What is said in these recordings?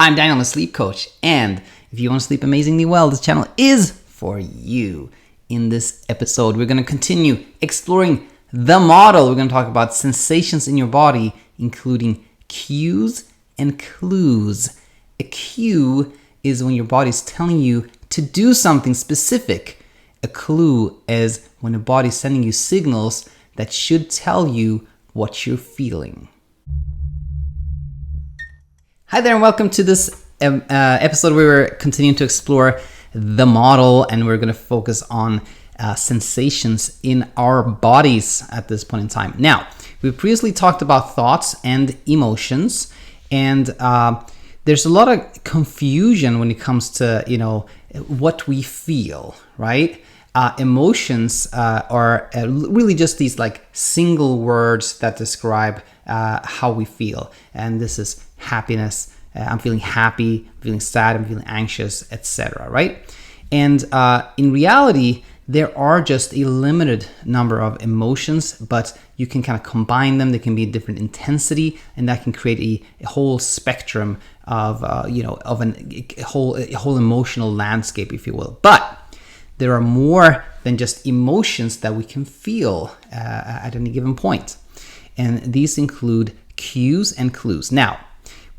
I'm Daniel, I'm a sleep coach, and if you want to sleep amazingly well, this channel is for you. In this episode, we're going to continue exploring the model. We're going to talk about sensations in your body, including cues and clues. A cue is when your body is telling you to do something specific. A clue is when the body is sending you signals that should tell you what you're feeling. Hi there and welcome to this episode where we're continuing to explore the model, and we're going to focus on sensations in our bodies at this point in time. Now, we previously talked about thoughts and emotions, and there's a lot of confusion when it comes to, what we feel, right? Emotions are really just these like single words that describe how we feel. And this is happiness. I'm feeling happy, I'm feeling sad, I'm feeling anxious, etc. Right? And in reality, there are just a limited number of emotions, but you can kind of combine them. They can be a different intensity, and that can create a whole spectrum of a whole emotional landscape, if you will. But there are more than just emotions that we can feel at any given point. And these include cues and clues. Now,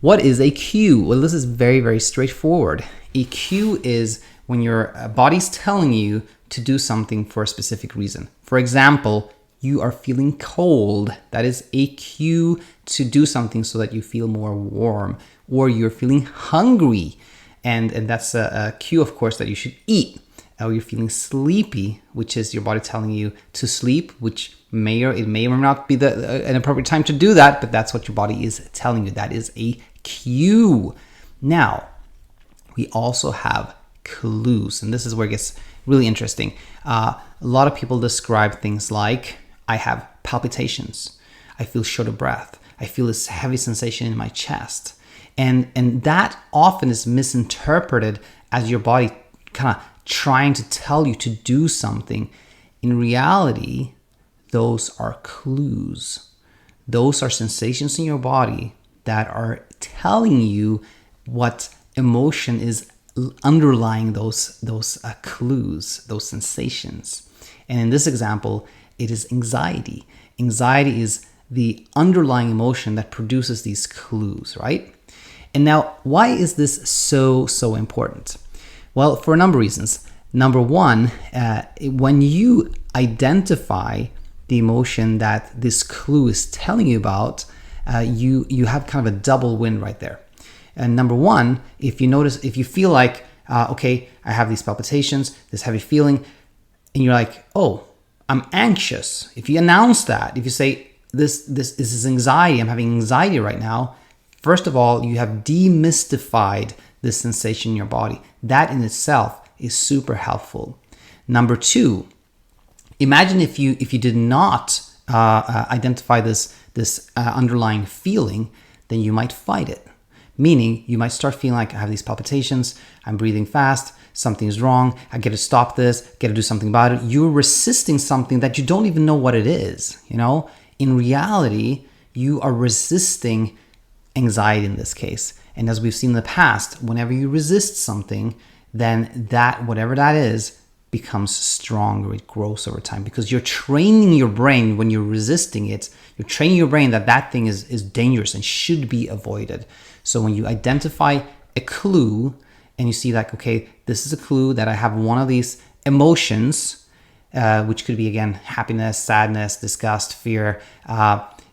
what is a cue? Well, this is very, very straightforward. A cue is when your body's telling you to do something for a specific reason. For example, you are feeling cold. That is a cue to do something so that you feel more warm. Or you're feeling hungry. And that's a cue, of course, that you should eat. Or you're feeling sleepy, which is your body telling you to sleep, which may or may not be an appropriate time to do that, but that's what your body is telling you. That is a cue. Now, we also have clues, and this is where it gets really interesting. A lot of people describe things like, I have palpitations, I feel short of breath, I feel this heavy sensation in my chest. And that often is misinterpreted as your body kind of trying to tell you to do something. In reality, those are clues. Those are sensations in your body that are telling you what emotion is underlying those clues, those sensations. And in this example, it is anxiety. Anxiety is the underlying emotion that produces these clues, right? And now, why is this so important? Well, for a number of reasons. Number one, when you identify the emotion that this clue is telling you about, you have kind of a double win right there. And number one, if you feel like, okay, I have these palpitations, this heavy feeling, and you're like, oh, I'm anxious. If you announce that, if you say, this is anxiety, I'm having anxiety right now, first of all, you have demystified this sensation in your body. That in itself is super helpful. Number two, imagine if you did not identify this underlying feeling, then you might fight it. Meaning, you might start feeling like, I have these palpitations, I'm breathing fast, something's wrong, I got to stop this, got to do something about it. You're resisting something that you don't even know what it is. In reality, you are resisting anxiety in this case. And as we've seen in the past, whenever you resist something, then that, whatever that is, becomes stronger. It grows over time because you're training your brain when you're resisting it. You're training your brain that thing is dangerous and should be avoided. So when you identify a clue and you see like, okay, this is a clue that I have one of these emotions, which could be, again, happiness, sadness, disgust, fear,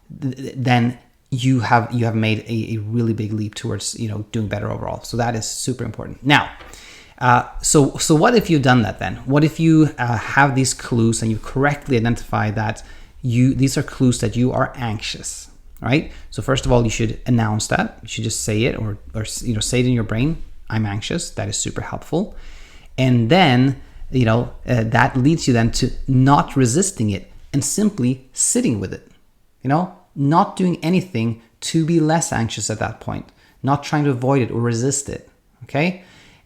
then you have made a really big leap towards doing better overall. So that is super important. Now, so what if you've done that then? What if you have these clues and you correctly identify that these are clues that you are anxious, right? So first of all, you should announce that. You should just say it or say it in your brain. I'm anxious. That is super helpful. And then that leads you then to not resisting it and simply sitting with it. Not doing anything to be less anxious at that point, not trying to avoid it or resist it, okay?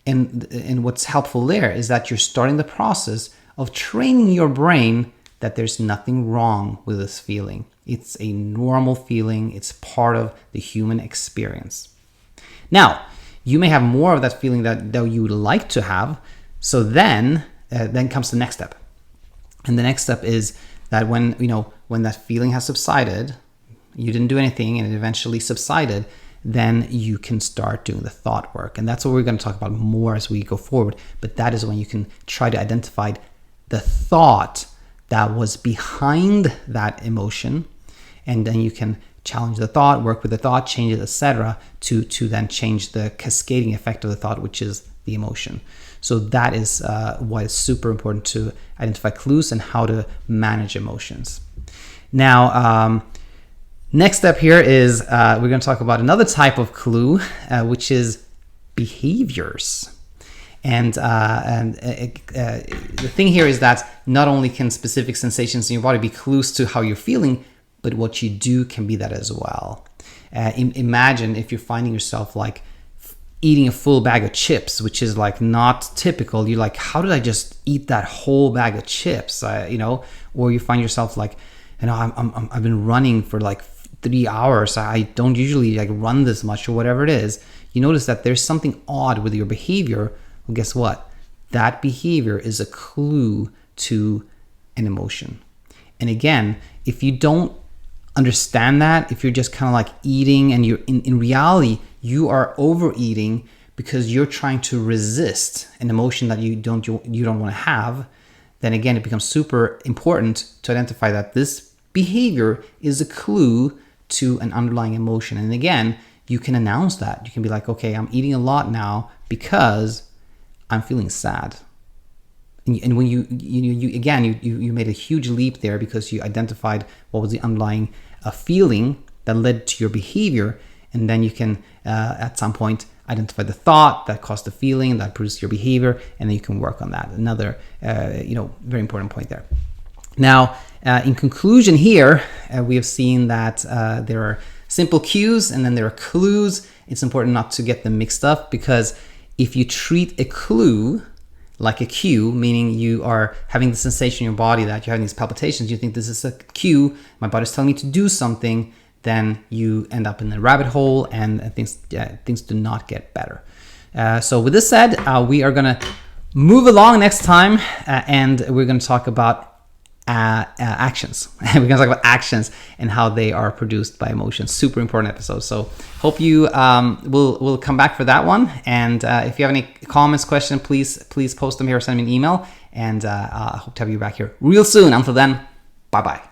And what's helpful there is that you're starting the process of training your brain that there's nothing wrong with this feeling. It's a normal feeling. It's part of the human experience. Now, You may have more of that feeling that you would like to have. So then comes the next step. And the next step is that when that feeling has subsided, you didn't do anything and it eventually subsided, then you can start doing the thought work. And that's what we're going to talk about more as we go forward. But that is when you can try to identify the thought that was behind that emotion. And then you can challenge the thought, work with the thought, change it, etc., to then change the cascading effect of the thought, which is the emotion. So that is why it's super important to identify clues and how to manage emotions. Now, next step here is we're going to talk about another type of clue, which is behaviors. And the thing here is that not only can specific sensations in your body be clues to how you're feeling, but what you do can be that as well. Imagine if you're finding yourself like eating a full bag of chips, which is like not typical. You're like, how did I just eat that whole bag of chips? Or you find yourself like, I've been running for like 3 hours. I don't usually like run this much, or whatever it is. You notice that there's something odd with your behavior. Well, guess what? That behavior is a clue to an emotion. And again, if you don't understand that, if you're just kind of like eating and you're in reality, you are overeating because you're trying to resist an emotion that you don't want to have, then again, it becomes super important to identify that this behavior is a clue to an underlying emotion. And again, you can announce that. You can be like, okay, I'm eating a lot now because I'm feeling sad. And when you made a huge leap there because you identified what was the underlying feeling that led to your behavior, and then you can at some point identify the thought that caused the feeling that produced your behavior, and then you can work on that. Another very important point there. Now, in conclusion here, we have seen that there are simple cues and then there are clues. It's important not to get them mixed up, because if you treat a clue like a cue, meaning you are having the sensation in your body that you're having these palpitations, you think this is a cue, my body's telling me to do something, then you end up in a rabbit hole and things do not get better. So with this said, we are going to move along next time, and we're going to talk about actions. We're going to talk about actions and how they are produced by emotions. Super important episode. So hope you will come back for that one. And if you have any comments, questions, please post them here or send me an email. And I hope to have you back here real soon. Until then, bye-bye.